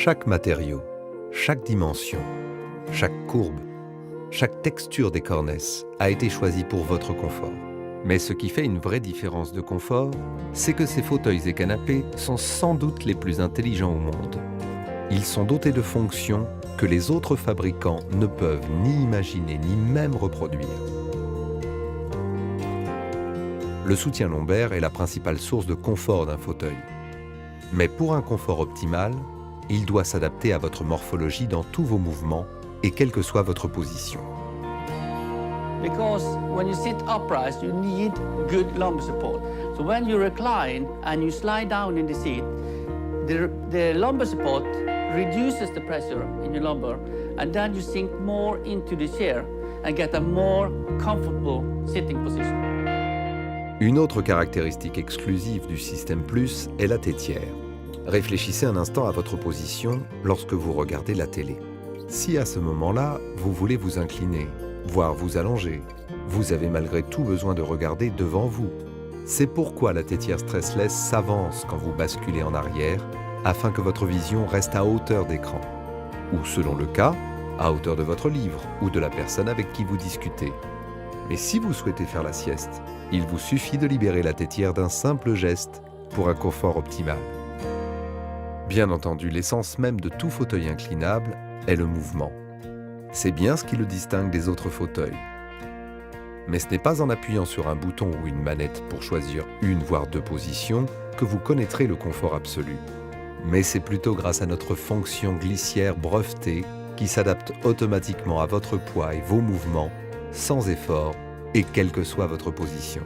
Chaque matériau, chaque dimension, chaque courbe, chaque texture des cornesses a été choisie pour votre confort. Mais ce qui fait une vraie différence de confort, c'est que ces fauteuils et canapés sont sans doute les plus intelligents au monde. Ils sont dotés de fonctions que les autres fabricants ne peuvent ni imaginer ni même reproduire. Le soutien lombaire est la principale source de confort d'un fauteuil. Mais pour un confort optimal, il doit s'adapter à votre morphologie dans tous vos mouvements et quelle que soit votre position. Because when you sit upright, you need good lumbar support. So when you recline and you slide down in the seat, the lumbar support reduces the pressure in your lumbar, and then you sink more into the chair and get a more comfortable sitting position. Une autre caractéristique exclusive du Système Plus est la tétière. Réfléchissez un instant à votre position lorsque vous regardez la télé. Si à ce moment-là, vous voulez vous incliner, voire vous allonger, vous avez malgré tout besoin de regarder devant vous. C'est pourquoi la tétière stressless s'avance quand vous basculez en arrière, afin que votre vision reste à hauteur d'écran. Ou selon le cas, à hauteur de votre livre ou de la personne avec qui vous discutez. Mais si vous souhaitez faire la sieste, il vous suffit de libérer la tétière d'un simple geste pour un confort optimal. Bien entendu, l'essence même de tout fauteuil inclinable est le mouvement. C'est bien ce qui le distingue des autres fauteuils. Mais ce n'est pas en appuyant sur un bouton ou une manette pour choisir une voire deux positions que vous connaîtrez le confort absolu. Mais c'est plutôt grâce à notre fonction glissière brevetée qui s'adapte automatiquement à votre poids et vos mouvements, sans effort et quelle que soit votre position.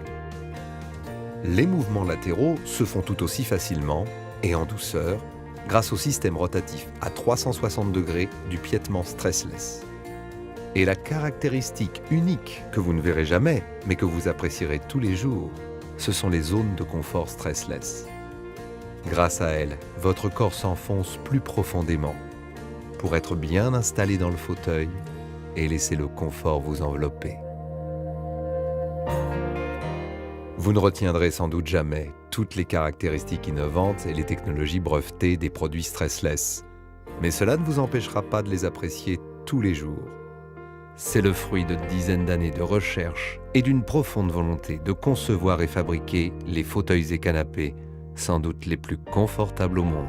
Les mouvements latéraux se font tout aussi facilement et en douceur grâce au système rotatif à 360 degrés du piétement stressless. Et la caractéristique unique que vous ne verrez jamais, mais que vous apprécierez tous les jours, ce sont les zones de confort stressless. Grâce à elles, votre corps s'enfonce plus profondément pour être bien installé dans le fauteuil et laisser le confort vous envelopper. Vous ne retiendrez sans doute jamais toutes les caractéristiques innovantes et les technologies brevetées des produits stressless, mais cela ne vous empêchera pas de les apprécier tous les jours. C'est le fruit de dizaines d'années de recherche et d'une profonde volonté de concevoir et fabriquer les fauteuils et canapés sans doute les plus confortables au monde.